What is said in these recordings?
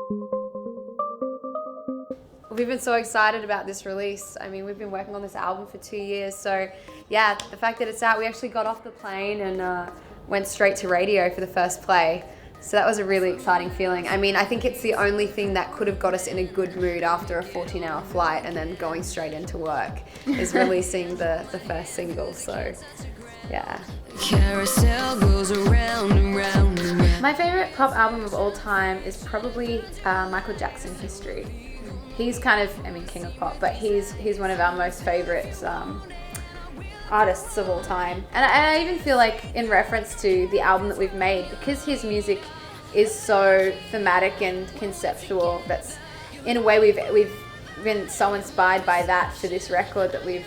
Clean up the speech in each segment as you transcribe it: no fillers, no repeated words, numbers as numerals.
We've been so excited about this release. I mean, we've been working on this album for 2 years. So yeah, the fact that it's out, we actually got off the plane and went straight to radio for the first play. So that was a really exciting feeling. I mean, I think it's the only thing that could have got us in a good mood after a 14-hour flight and then going straight into work is releasing the first single. So yeah. Carousel goes around and round and round. My favorite pop album of all time is probably Michael Jackson History. He's kind of, I mean, king of pop, but he's one of our most favorite artists of all time. And I even feel like in reference to the album that we've made, because his music is so thematic and conceptual, that's in a way we've been so inspired by that for this record that we've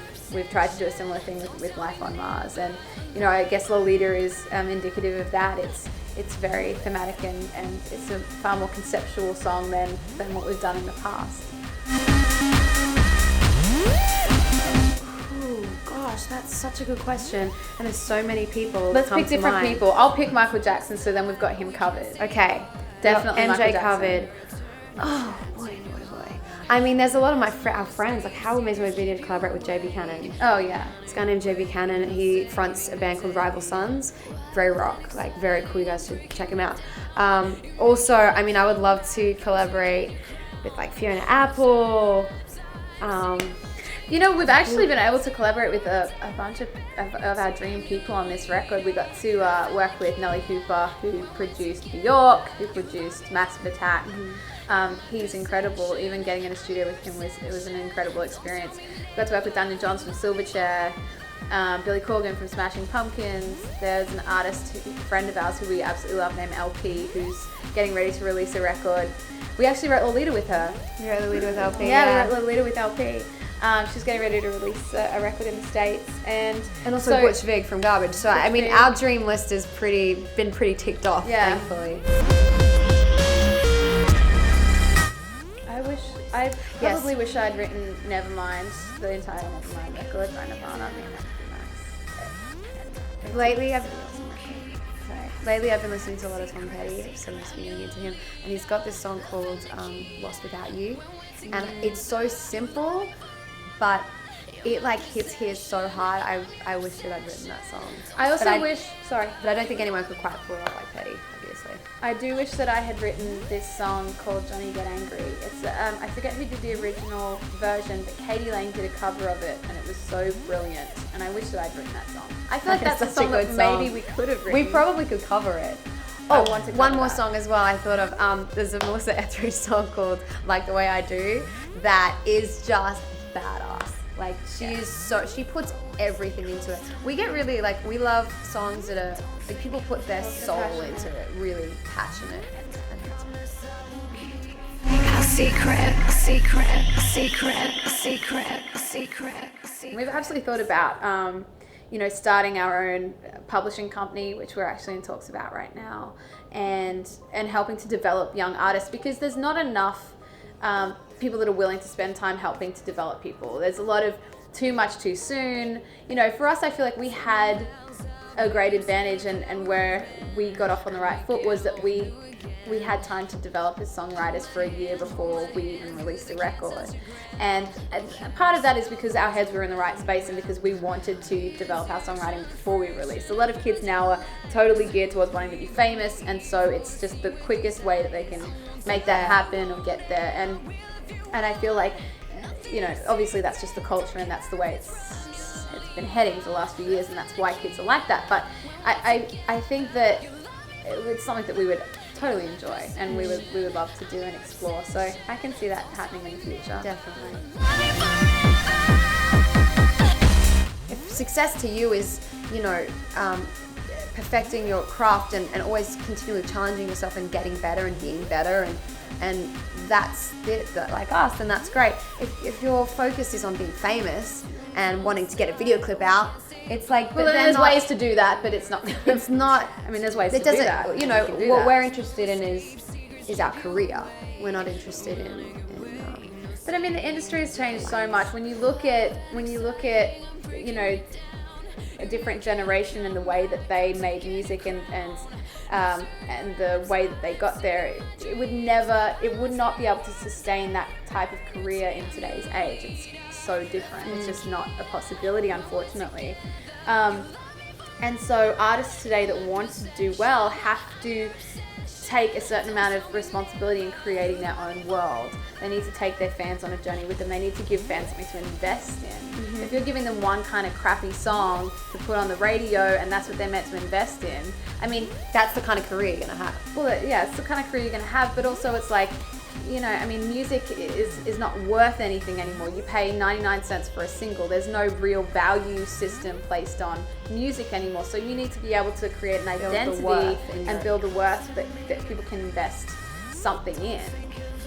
tried to do a similar thing with Life on Mars. And you know, I guess Lolita is indicative of that. It's very thematic and it's a far more conceptual song than what we've done in the past. Oh gosh, that's such a good question. And there's so many people. Let's pick different people. I'll pick Michael Jackson, so then we've got him covered. Okay, Definitely MJ Michael Jackson. covered. Oh boy. I mean, there's a lot of our friends. Like, how amazing would it be to collaborate with JB Cannon? Oh yeah. This guy named JB Cannon. He fronts a band called Rival Sons. Very rock, like very cool. You guys should check him out. Also, I mean, I would love to collaborate with like Fiona Apple. You know, we've actually been able to collaborate with a bunch of our dream people on this record. We got to work with Nelly Hooper, who produced New York, who produced Massive Attack. He's incredible. Even getting in a studio with him was an incredible experience. We got to work with Daniel Johns from Silverchair, Billy Corgan from Smashing Pumpkins. There's an artist, a friend of ours who we absolutely love named LP, who's getting ready to release a record. We actually wrote Lolita with her. You wrote Lolita with LP? Yeah, we wrote Lolita with LP. She's getting ready to release a record in the States. And also so, Butch Vig from Garbage. So, I mean, our dream list has been pretty ticked off, thankfully. I probably wish I'd written Nevermind, the entire Nevermind record by Nirvana. I mean, that'd be nice. Lately I've been listening to a lot of Tom Petty, so I'm just getting into him. And he's got this song called Lost Without You. And it's so simple, but it like hits here so hard. I wish that I'd written that song. I also but wish, but I don't think anyone could quite pull it off like Petty, obviously. I do wish that I had written this song called Johnny Get Angry. It's I forget who did the original version, but Katie Lang did a cover of it, and it was so brilliant. And I wish that I'd written that song. I feel like that's a song that maybe we could have written. We probably could cover it. Oh, one more song as well I thought of. There's a Melissa Etheridge song called Like the Way I Do that is just badass. Like she puts everything into it. We get really we love songs that are like people put their soul into it, really passionate. A secret, a secret, a secret, a secret, a secret, a secret. We've actually thought about starting our own publishing company, which we're actually in talks about right now, and helping to develop young artists, because there's not enough people that are willing to spend time helping to develop people. There's a lot of too much too soon. You know, for us, I feel like we had a great advantage, and where we got off on the right foot was that we had time to develop as songwriters for a year before we even released the record. And part of that is because our heads were in the right space and because we wanted to develop our songwriting before we released. A lot of kids now are totally geared towards wanting to be famous, and so it's just the quickest way that they can make that happen or get there. And I feel like, obviously that's just the culture and that's the way it's been heading for the last few years, and that's why kids are like that. But I think that it's something that we would totally enjoy and we would love to do and explore. So I can see that happening in the future. Definitely. If success to you is, perfecting your craft and always continually challenging yourself and getting better and being better and that's it, like us, then that's great. If your focus is on being famous and wanting to get a video clip out, it's like... Well, there's ways to do that, but it's not... It's not... I mean, there's ways to do that. What we're interested in is our career. We're not interested in But I mean, the industry has changed so much. When you look at a different generation in the way that they made music and the way that they got there, it would not be able to sustain that type of career in today's age. It's so different. It's just not a possibility, unfortunately. And so artists today that want to do well have to take a certain amount of responsibility in creating their own world. They need to take their fans on a journey with them. They need to give fans something to invest in. If you're giving them one kind of crappy song to put on the radio and that's what they're meant to invest in, I mean, that's the kind of career you're gonna have. well, yeah, it's the kind of career you're gonna have, but also it's like, you know, I mean, music is not worth anything anymore. You pay 99 cents for a single. There's no real value system placed on music anymore. So you need to be able to create an identity and build a worth that people can invest something in.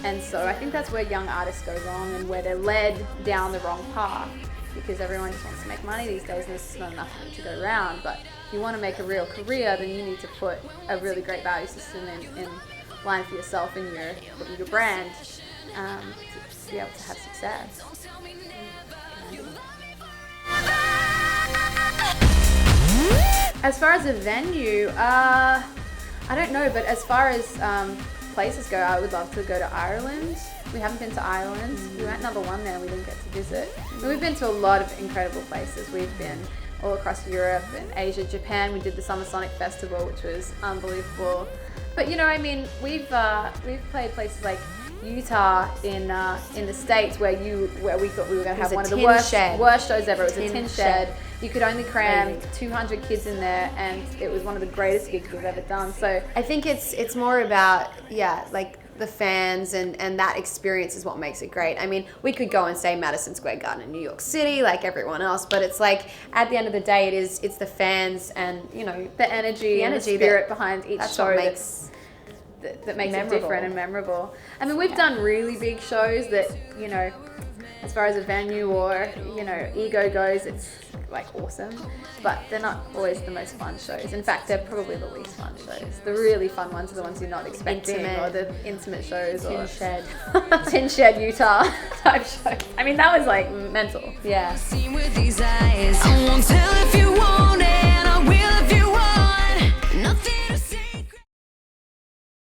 And so I think that's where young artists go wrong and where they're led down the wrong path, because everyone just wants to make money these days and there's not enough money to go around. But if you want to make a real career, then you need to put a really great value system in line for yourself and your brand to be able to have success. As far as a venue, I don't know, but as far as places go, I would love to go to Ireland. We haven't been to Ireland. We went #1 there and we didn't get to visit. And we've been to a lot of incredible places. We've been all across Europe and Asia, Japan. We did the Summer Sonic Festival, which was unbelievable. But you know, I mean, we've played places like Utah in the States where we thought we were going to have one of the worst shows ever. It was a tin shed. You could only cram 200 kids in there, and it was one of the greatest gigs we've ever done. So I think it's more about, like the fans and that experience is what makes it great. I mean, we could go and stay Madison Square Garden in New York City like everyone else, but it's like at the end of the day, it's the fans and, you know, the energy and the spirit behind each show that makes it different and memorable. I mean, we've done really big shows that, you know, as far as a venue or, you know, ego goes, it's like awesome, but they're not always the most fun shows. In fact, they're probably the least fun shows. The really fun ones are the ones you're not expecting, or the intimate shows, Tin Shed Utah type shows. I mean, that was like mental. Yeah. Seen with these eyes. I won't tell if you want.